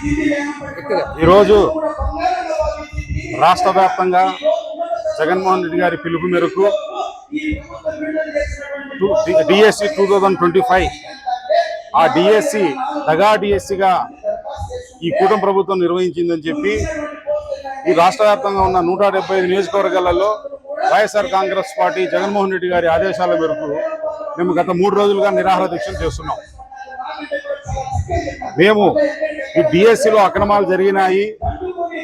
ఈరోజు రాష్ట్ర వ్యాప్తంగా జగన్మోహన్ రెడ్డి గారి పిలుపు మేరకు డిఎస్సి 2025 ఆ డిఎస్సి దగా డిఎస్సిగా ఈ కూటమి ప్రభుత్వం నిర్వహించిందని చెప్పి ఈ రాష్ట్ర వ్యాప్తంగా ఉన్న 175 నియోజకవర్గాలలో వైఎస్ఆర్ కాంగ్రెస్ పార్టీ జగన్మోహన్ రెడ్డి గారి ఆదేశాల మేరకు మేము గత 3 రోజులుగా నిరాహార దీక్షలు చేస్తున్నాం. మేము ఈ డిఎస్సిలో అక్రమాలు జరిగినాయి,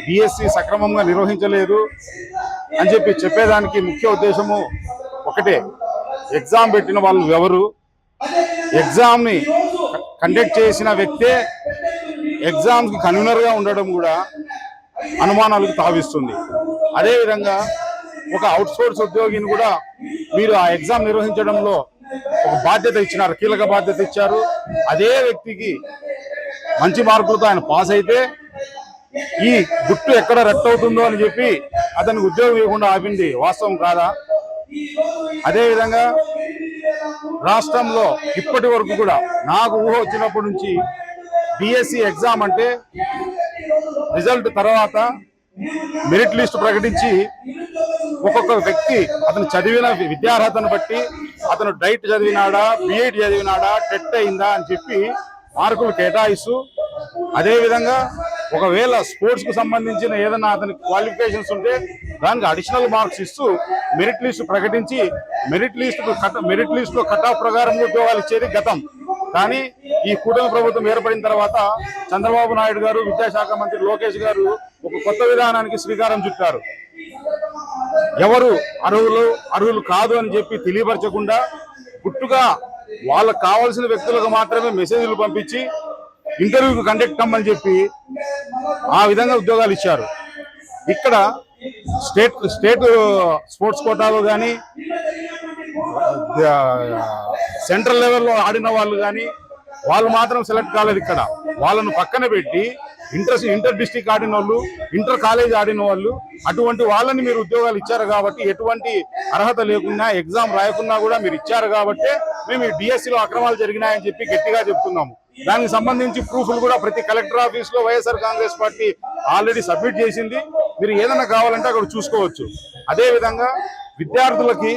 డిఎస్సి సక్రమంగా నిర్వహించలేదు అని చెప్పేదానికి ముఖ్య ఉద్దేశము ఒకటే. ఎగ్జామ్ పెట్టిన వాళ్ళు ఎవరు, ఎగ్జామ్ని కండక్ట్ చేసిన వ్యక్తే ఎగ్జామ్కి కన్వీనర్గా ఉండడం కూడా అనుమానాలకు తావిస్తుంది. అదేవిధంగా ఒక అవుట్సోర్స్ ఉద్యోగిని కూడా మీరు ఆ ఎగ్జామ్ నిర్వహించడంలో ఒక బాధ్యత ఇచ్చినారు, కీలక బాధ్యత ఇచ్చారు. అదే వ్యక్తికి మంచి మార్కులతో ఆయన పాస్ అయితే ఈ గుట్టు ఎక్కడ రద్దు అవుతుందో అని చెప్పి అతనికి ఉద్యోగం ఇవ్వకుండా ఆపింది వాస్తవం కాదా? అదేవిధంగా రాష్ట్రంలో ఇప్పటి వరకు కూడా నాకు ఊహ వచ్చినప్పటి నుంచి డిఎస్సి ఎగ్జామ్ అంటే రిజల్ట్ తర్వాత మెరిట్ లిస్ట్ ప్రకటించి ఒక్కొక్క వ్యక్తి అతను చదివిన విద్యార్హతను బట్టి అతను డైట్ చదివినాడా, బిఎడ్ చదివినాడా, టెట్ అయిందా అని చెప్పి మార్కులు కేటాయిస్తూ, అదేవిధంగా ఒకవేళ స్పోర్ట్స్కు సంబంధించిన ఏదైనా అతనికి క్వాలిఫికేషన్స్ ఉంటే దానికి అడిషనల్ మార్క్స్ ఇస్తూ మెరిట్ లిస్ట్ ప్రకటించి మెరిట్ లిస్టులో కట్ ఆఫ్ ప్రకారం ఉద్యోగాలు ఇచ్చేది గతం. కానీ ఈ కూటమి ప్రభుత్వం ఏర్పడిన తర్వాత చంద్రబాబు నాయుడు గారు, విద్యాశాఖ మంత్రి లోకేష్ గారు ఒక కొత్త విధానానికి శ్రీకారం చుట్టారు. ఎవరు అర్హులు కాదు అని చెప్పి తెలియపరచకుండా గుట్టుగా వాళ్ళకు కావాల్సిన వ్యక్తులకు మాత్రమే మెసేజ్లు పంపించి ఇంటర్వ్యూకి కండక్ట్ కమ్మని చెప్పి ఆ విధంగా ఉద్యోగాలు ఇచ్చారు. ఇక్కడ స్టేట్ స్పోర్ట్స్ కోటాలో కానీ సెంట్రల్ లెవెల్లో ఆడిన వాళ్ళు కానీ వాళ్ళు మాత్రం సెలెక్ట్ కాలేదు. ఇక్కడ వాళ్ళను పక్కన పెట్టి ఇంటర్ డిస్ట్రిక్ట్ ఆడిన వాళ్ళు, ఇంటర్ కాలేజ్ ఆడిన వాళ్ళు, అటువంటి వాళ్ళని మీరు ఉద్యోగాలు ఇచ్చారు కాబట్టి, ఎటువంటి అర్హత లేకున్నా ఎగ్జామ్ రాయకున్నా కూడా మీరు ఇచ్చారు కాబట్టి మేము ఈ డిఎస్సిలో అక్రమాలు జరిగినాయని చెప్పి గట్టిగా చెప్తున్నాము. దానికి సంబంధించి ప్రూఫ్లు కూడా ప్రతి కలెక్టర్ ఆఫీస్లో YSR Congress party already submit చేసింది. మీరు ఏదైనా కావాలంటే అక్కడ చూసుకోవచ్చు. అదేవిధంగా విద్యార్థులకి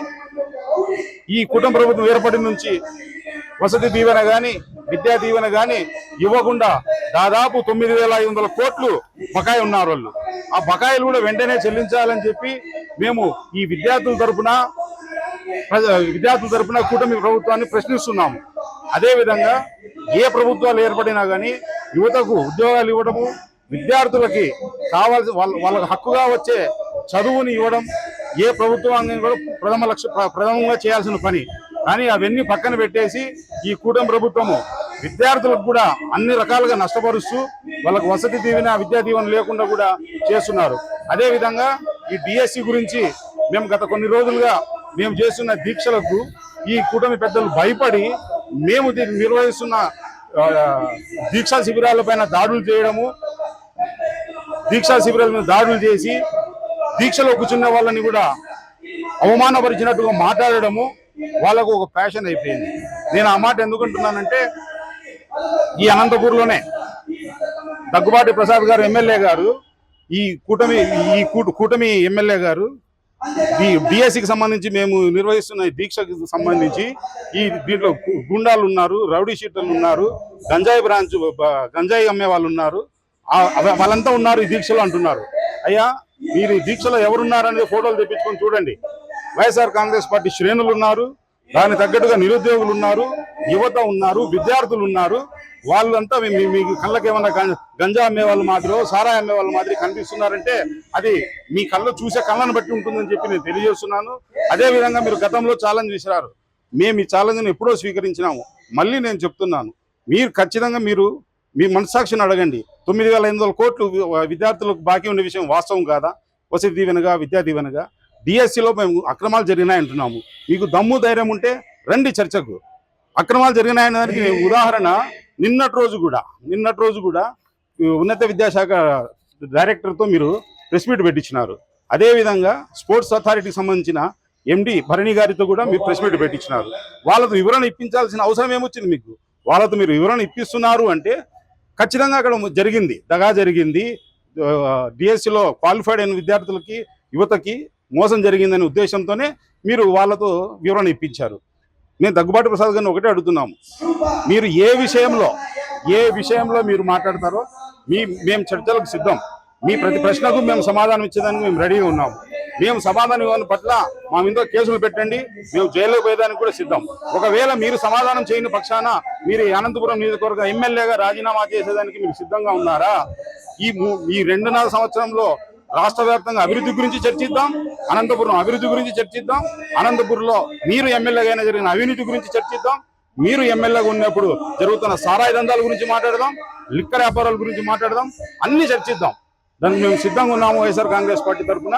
ఈ కుటుంబ ప్రభుత్వం ఏర్పడిన నుంచి వసతి దీవెన కానీ విద్యా దీవెన కానీ ఇవ్వకుండా దాదాపు 9,500 కోట్లు బకాయి ఉన్నారు వాళ్ళు. ఆ బకాయిలు కూడా వెంటనే చెల్లించాలని చెప్పి మేము ఈ విద్యార్థుల తరపున కూటమి ప్రభుత్వాన్ని ప్రశ్నిస్తున్నాము. అదేవిధంగా ఏ ప్రభుత్వాలు ఏర్పడినా కానీ యువతకు ఉద్యోగాలు ఇవ్వడము, విద్యార్థులకి కావాల్సిన వాళ్ళకు హక్కుగా వచ్చే చదువుని ఇవ్వడం ఏ ప్రభుత్వాన్ని కూడా ప్రథమంగా చేయాల్సిన పని. కానీ అవన్నీ పక్కన పెట్టేసి ఈ కూటమి ప్రభుత్వము విద్యార్థులకు కూడా అన్ని రకాలుగా నష్టపరుస్తూ వాళ్ళకు వసతి దీవెన, విద్యా దీవెన లేకుండా కూడా చేస్తున్నారు. అదేవిధంగా ఈ డిఎస్సి గురించి మేము గత కొన్ని రోజులుగా మేము చేస్తున్న దీక్షలకు ఈ కూటమి పెద్దలు భయపడి మేము నిర్వహిస్తున్న దీక్షా శిబిరాలపైన దాడులు చేయడము, దీక్షా శిబిరాల మీద దాడులు చేసి దీక్షలో కూర్చున్న వాళ్ళని కూడా అవమానపరిచినట్టుగా మాట్లాడడము వాళ్ళకు ఒక ప్యాషన్ అయిపోయింది. నేను ఆ మాట ఎందుకంటున్నానంటే, ఈ అనంతపూర్లోనే దగ్గుబాటి ప్రసాద్ గారు ఎమ్మెల్యే గారు, ఈ కూటమి ఎమ్మెల్యే గారు ఈ డిఎస్సికి సంబంధించి మేము నిర్వహిస్తున్న దీక్షకు సంబంధించి దీంట్లో గుండాలు ఉన్నారు, రౌడీ షీటర్లు ఉన్నారు, గంజాయి అమ్మే వాళ్ళు ఉన్నారు, వాళ్ళంతా ఉన్నారు ఈ దీక్షలో అంటున్నారు. అయ్యా, మీరు ఈ దీక్షలో ఎవరున్నారనేది ఫోటోలు తెప్పించుకొని చూడండి. వైఎస్ఆర్ కాంగ్రెస్ పార్టీ శ్రేణులు ఉన్నారు, దానికి తగ్గట్టుగా నిరుద్యోగులు ఉన్నారు, యువత ఉన్నారు, విద్యార్థులు ఉన్నారు. వాళ్ళంతా మీకు కళ్ళకి ఏమన్నా గంజా అమ్మే వాళ్ళ మాదిరి, సారా అమ్మే వాళ్ళ మాదిరి కనిపిస్తున్నారంటే అది మీ చూసే కళ్ళను బట్టి ఉంటుందని చెప్పి నేను తెలియజేస్తున్నాను. అదేవిధంగా మీరు గతంలో ఛాలెంజ్ విసిరారు, మేము ఈ ఛాలెంజ్ను ఎప్పుడో స్వీకరించినాము. మళ్ళీ నేను చెప్తున్నాను, మీరు ఖచ్చితంగా మీ మనస్సాక్షిని అడగండి. 9,500 కోట్లు విద్యార్థులకు బాకీ ఉన్న విషయం వాస్తవం కాదా? వసతి దీవెనగా, విద్యా దీవెనగా డిఎస్సిలో మేము అక్రమాలు జరిగినాయంటున్నాము. మీకు దమ్ము ధైర్యం ఉంటే రండి చర్చకు. అక్రమాలు జరిగినాయనే దానికి ఉదాహరణ నిన్నటి రోజు కూడా ఉన్నత విద్యాశాఖ డైరెక్టర్తో మీరు ప్రెస్ మీట్ పెట్టించినారు. అదేవిధంగా స్పోర్ట్స్ అథారిటీకి సంబంధించిన ఎండి భరణి గారితో కూడా మీరు ప్రెస్ మీట్ పెట్టించినారు. వాళ్ళతో వివరణ ఇప్పించాల్సిన అవసరం ఏమొచ్చింది మీకు? వాళ్ళతో మీరు వివరణ ఇప్పిస్తున్నారు అంటే ఖచ్చితంగా అక్కడ జరిగింది, దగా జరిగింది. డిఎస్సిలో క్వాలిఫైడ్ అయిన విద్యార్థులకి, యువతకి మోసం జరిగిందనే ఉద్దేశంతోనే మీరు వాళ్ళతో వివరణ ఇప్పించారు. నేను దగ్గుబాటి ప్రసాద్ గారిని ఒకటే అడుగుతున్నాము, మీరు ఏ విషయంలో మీరు మాట్లాడతారో మేము చర్చలకు సిద్ధం. మీ ప్రతి ప్రశ్నకు మేము సమాధానం ఇచ్చేదానికి మేము రెడీగా ఉన్నాము. మేము సమాధానం ఇవ్వని పట్ల మా మీద కేసులు పెట్టండి, మేము జైల్లో పోయేదానికి కూడా సిద్ధం. ఒకవేళ మీరు సమాధానం చేయని పక్షాన మీరు అనంతపురం నియోజకవర్గ ఎమ్మెల్యేగా రాజీనామా చేసేదానికి మీరు సిద్ధంగా ఉన్నారా? ఈ 2.5 సంవత్సరంలో రాష్ట్ర వ్యాప్తంగా అభివృద్ధి గురించి చర్చిద్దాం, అనంతపురం అభివృద్ధి గురించి చర్చిద్దాం, అనంతపురంలో మీరు ఎమ్మెల్యేగా జరిగిన అవినీతి గురించి చర్చిద్దాం, మీరు ఎమ్మెల్యేగా ఉన్నప్పుడు జరుగుతున్న సారాయి దందాల గురించి మాట్లాడదాం, లిక్కర్ వ్యాపారాల గురించి మాట్లాడదాం, అన్ని చర్చిద్దాం. దానికి మేము సిద్ధంగా ఉన్నాము. వైఎస్ఆర్ కాంగ్రెస్ పార్టీ తరఫున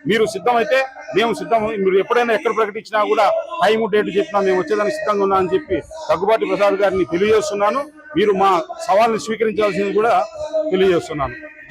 మీరు సిద్ధమైతే మేము సిద్ధం. మీరు ఎప్పుడైనా ఎక్కడ ప్రకటించినా కూడా టైము డేట్ చెప్పినా మేము వచ్చేదానికి సిద్ధంగా ఉన్నామని చెప్పి దగ్గుబాటి ప్రసాద్ గారిని తెలియజేస్తున్నాను. మీరు మా సవాల్ని స్వీకరించాల్సింది కూడా తెలియజేస్తున్నాను.